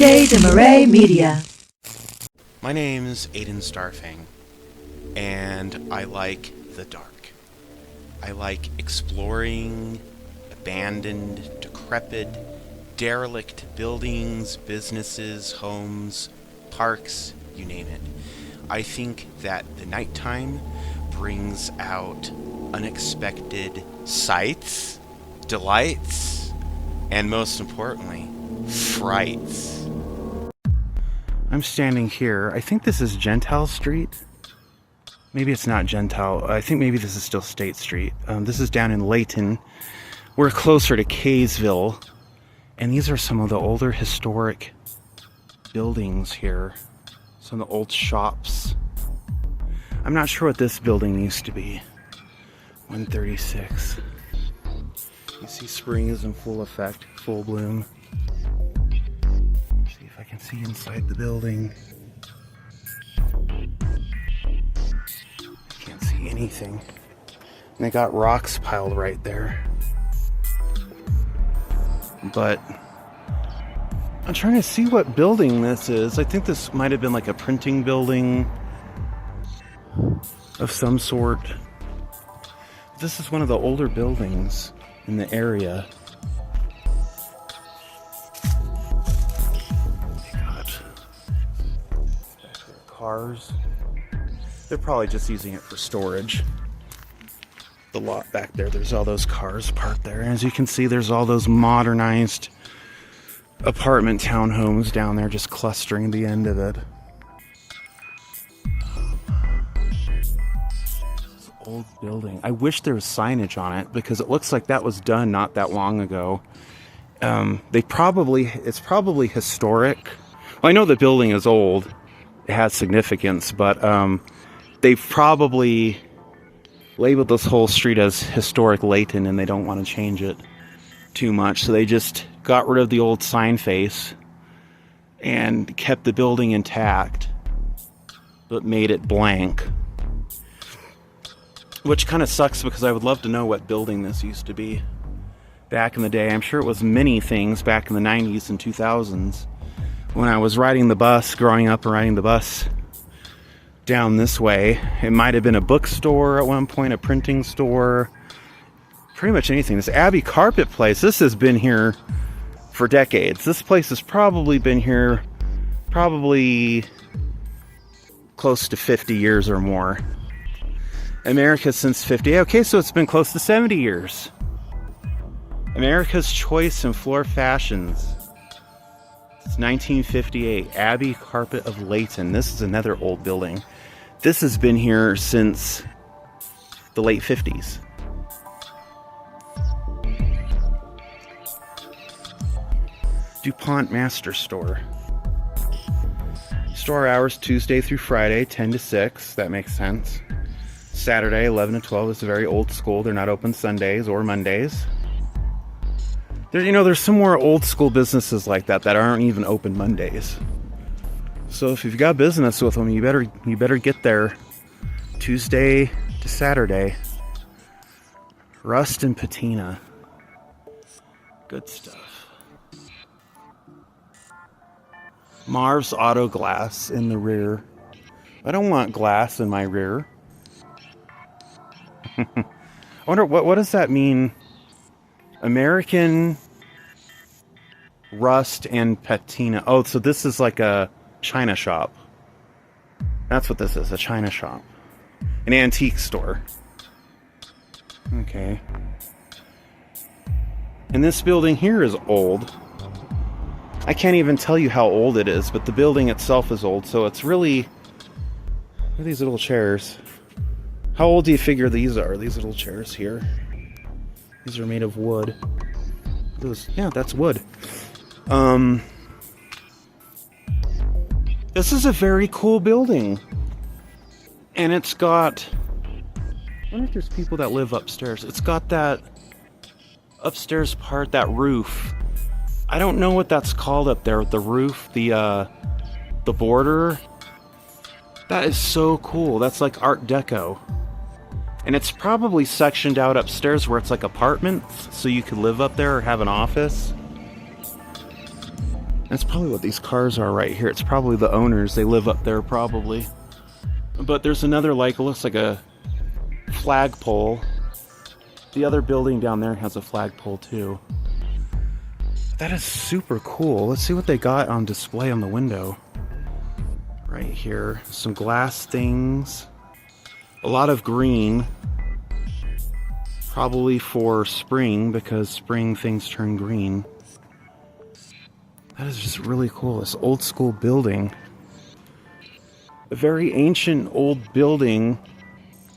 Desmarais Media. My name's Aiden Starfang, and I like the dark. I like exploring abandoned, decrepit, derelict buildings, businesses, homes, parks, you name it. I think that the nighttime brings out unexpected sights, delights, and most importantly, frights. I'm standing here. I think this is Gentile Street. Maybe it's not Gentile. I think maybe this is still State Street. This is down in Layton. We're closer to Kaysville. And these are some of the older historic buildings here. Some of the old shops. I'm not sure what this building used to be. 136. You see spring is in full effect, full bloom. See if I can see inside the building. I can't see anything. And they got rocks piled right there. But I'm trying to see what building this is. I think this might have been like a printing building of some sort. This is one of the older buildings in the area. Oh my God. Cars. They're probably just using it for storage. The lot back there, there's all those cars parked there. And as you can see, there's all those modernized apartment townhomes down there just clustering at the end of it. This old building. I wish there was signage on it because it looks like that was done not that long ago. It's probably historic. Well, I know the building is old. It has significance, but they've probably labeled this whole street as historic Layton, and they don't want to change it too much, so they just got rid of the old sign face and kept the building intact but made it blank, which kind of sucks because I would love to know what building this used to be back in the day. I'm sure it was many things back in the 90s and 2000s when I was riding the bus, growing up and riding the bus down this way. It might have been a bookstore at one point, a printing store, pretty much anything. This Abbey Carpet Place, this has been here for decades. This place has probably been here probably close to 50 years or more. America since 50. Okay, so it's been close to 70 years. America's Choice in Floor Fashions. It's 1958. Abbey Carpet of Layton. This is another old building. This has been here since the late 50s. DuPont Master Store. Store hours Tuesday through Friday, 10 to 6. That makes sense. Saturday, 11 to 12 is very old school. They're not open Sundays or Mondays. There's some more old school businesses like that aren't even open Mondays. So if you've got business with them, you better get there Tuesday to Saturday. Rust and patina. Good stuff. Marv's Auto Glass in the rear. I don't want glass in my rear. I wonder what does that mean? American Rust and Patina. Oh, so this is like a China shop. That's what this is, a China shop. An antique store. Okay. And this building here is old. I can't even tell you how old it is, but the building itself is old, so it's really... What are these little chairs? How old do you figure these are, these little chairs here? These are made of wood. Yeah, that's wood. This is a very cool building. And it's got... I wonder if there's people that live upstairs. It's got that upstairs part, that roof. I don't know what that's called up there. The roof, the border. That is so cool. That's like Art Deco. And it's probably sectioned out upstairs where it's like apartments, so you could live up there or have an office. That's probably what these cars are right here. It's probably the owners. They live up there probably. But there's another, like, it looks like a flagpole. The other building down there has a flagpole too. That is super cool. Let's see what they got on display on the window. Right here. Some glass things. A lot of green. Probably for spring, because spring things turn green. That is just really cool. This old school building. A very ancient old building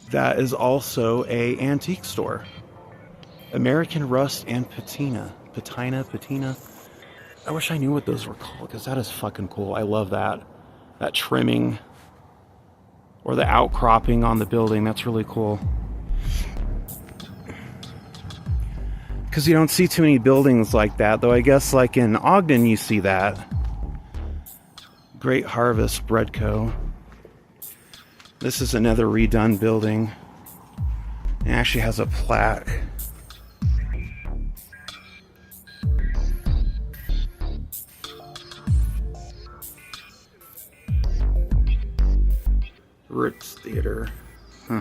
that is also a antique store. American Rust and Patina. Patina. I wish I knew what those were called, because that is fucking cool. I love that. That trimming. Or the outcropping on the building. That's really cool. Because you don't see too many buildings like that, though I guess like in Ogden you see that. Great Harvest Bread Co. This is another redone building. It actually has a plaque. Ritz Theater. Huh.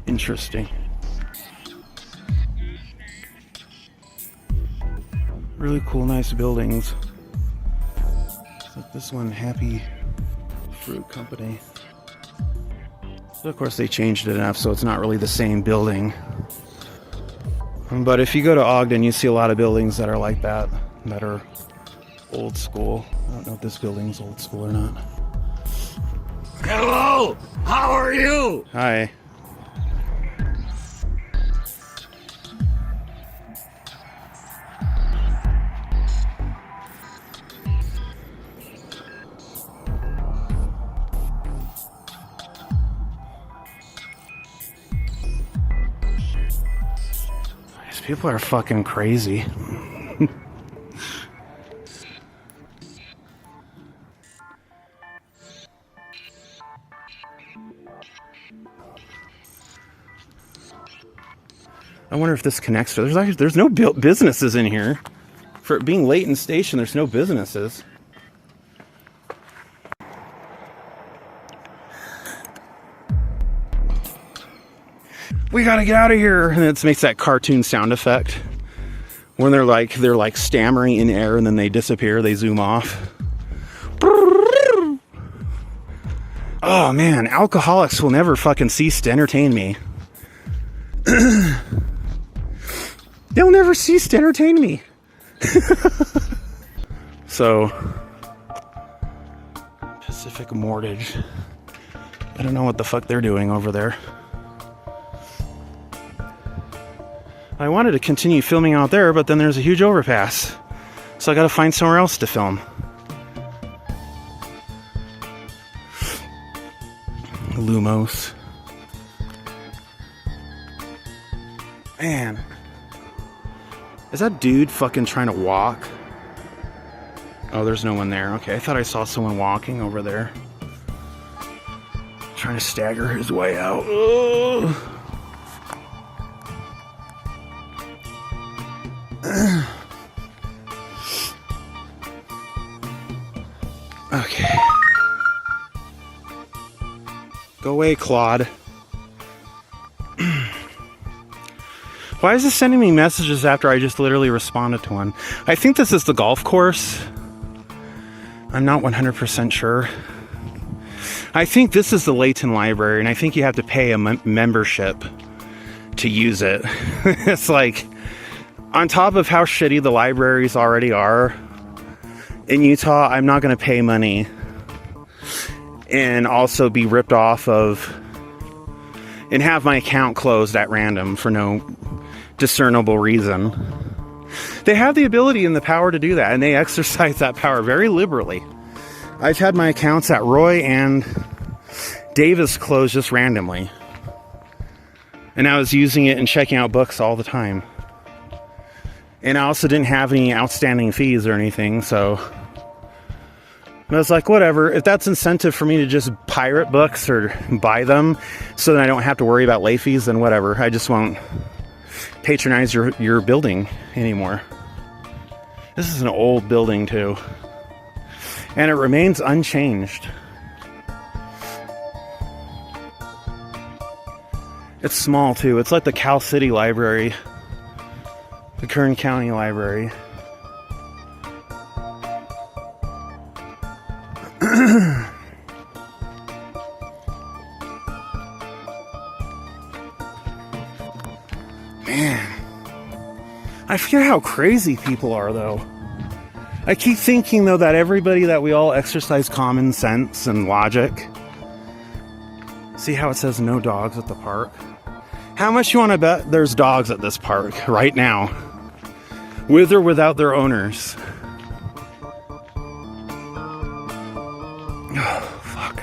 Interesting. Really cool, nice buildings. Like this one, Happy Fruit Company. So of course they changed it enough so it's not really the same building. But if you go to Ogden, you see a lot of buildings that are like that, that are old school. I don't know if this building's old school or not. Hello! How are you? Hi. These people are fucking crazy. I wonder if this connects to... There's no businesses in here. For it being Layton Station, there's no businesses. We gotta get out of here. And it makes that cartoon sound effect. When they're like stammering in air and then they disappear, they zoom off. Oh man, alcoholics will never fucking cease to entertain me. They'll never cease to entertain me. So, Pacific Mortgage. I don't know what the fuck they're doing over there. I wanted to continue filming out there, but then there's a huge overpass. So I gotta find somewhere else to film. Lumos. Man. Is that dude fucking trying to walk? Oh, there's no one there. Okay, I thought I saw someone walking over there. Trying to stagger his way out. Ugh. Okay. Go away, Claude. Why is this sending me messages after I just literally responded to one? I think this is the golf course. I'm not 100% sure. I think this is the Layton Library, and I think you have to pay a membership to use it. It's like, on top of how shitty the libraries already are, in Utah, I'm not going to pay money and also be ripped off of and have my account closed at random for no discernible reason. They have the ability and the power to do that, and they exercise that power very liberally. I've had my accounts at Roy and Davis closed just randomly, and I was using it and checking out books all the time. And I also didn't have any outstanding fees or anything, so I was like, whatever. If that's incentive for me to just pirate books or buy them so that I don't have to worry about late fees, then whatever. I just won't patronize your building anymore. This is an old building too. And it remains unchanged. It's small too. It's like the Cal City Library. The Kern County Library. Man. I forget how crazy people are though. I keep thinking though that everybody, that we all exercise common sense and logic. See how it says no dogs at the park? How much you want to bet there's dogs at this park right now? With or without their owners? Oh, fuck.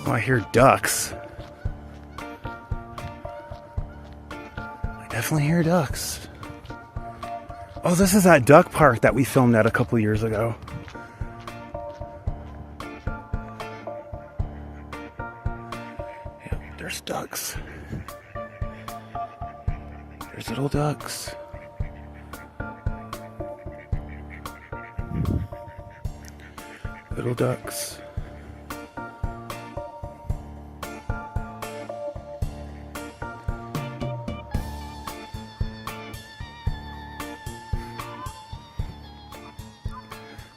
Oh, I hear ducks. I definitely hear ducks. Oh, this is that duck park that we filmed at a couple years ago. Yeah, there's ducks. There's little ducks. Little ducks.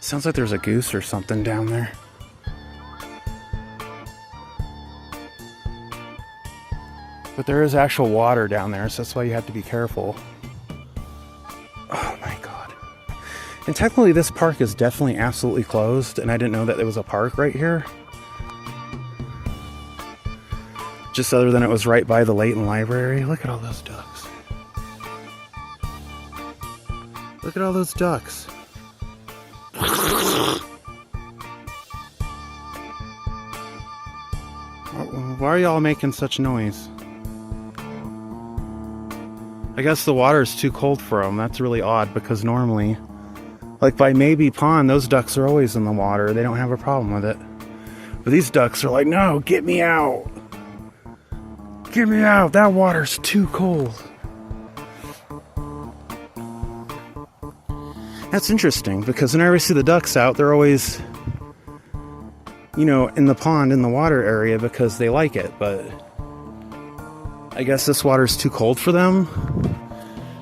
Sounds like there's a goose or something down there. But there is actual water down there, so that's why you have to be careful. Oh my god. And technically this park is definitely absolutely closed, and I didn't know that there was a park right here. Just other than it was right by the Layton Library. Look at all those ducks. Look at all those ducks. Why are y'all making such noise? I guess the water is too cold for them. That's really odd because normally, like by Maybe Pond, those ducks are always in the water. They don't have a problem with it. But these ducks are like, no, get me out. Get me out. That water's too cold. That's interesting because whenever I see the ducks out, they're always, you know, in the pond, in the water area because they like it. But I guess this water's too cold for them,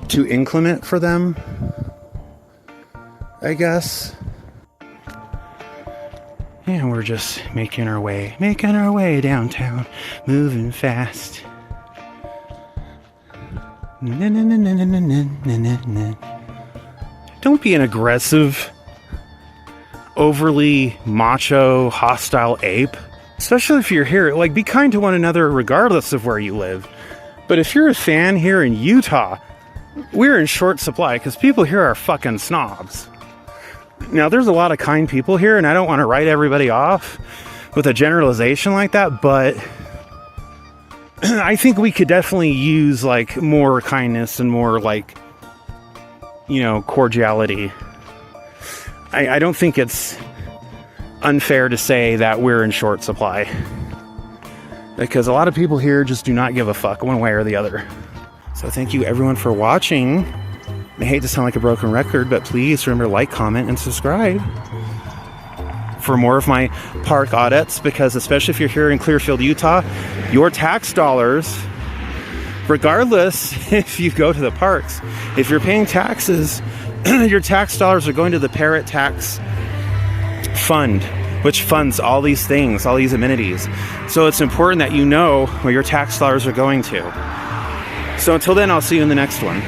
too inclement for them, I guess. And we're just making our way downtown, moving fast. Don't be an aggressive, overly macho, hostile ape. Especially if you're here, like, be kind to one another regardless of where you live. But if you're a fan here in Utah, we're in short supply because people here are fucking snobs. Now, there's a lot of kind people here, and I don't want to write everybody off with a generalization like that, but I think we could definitely use, like, more kindness and more, like, you know, cordiality. I don't think it's unfair to say that we're in short supply. Because a lot of people here just do not give a fuck one way or the other. So thank you everyone for watching. I hate to sound like a broken record, but please remember to like, comment, and subscribe for more of my park audits, because especially if you're here in Clearfield, Utah, your tax dollars, regardless if you go to the parks, if you're paying taxes, your tax dollars are going to the Parrot Tax Fund, which funds all these things, all these amenities. So it's important that you know where your tax dollars are going to. So until then, I'll see you in the next one.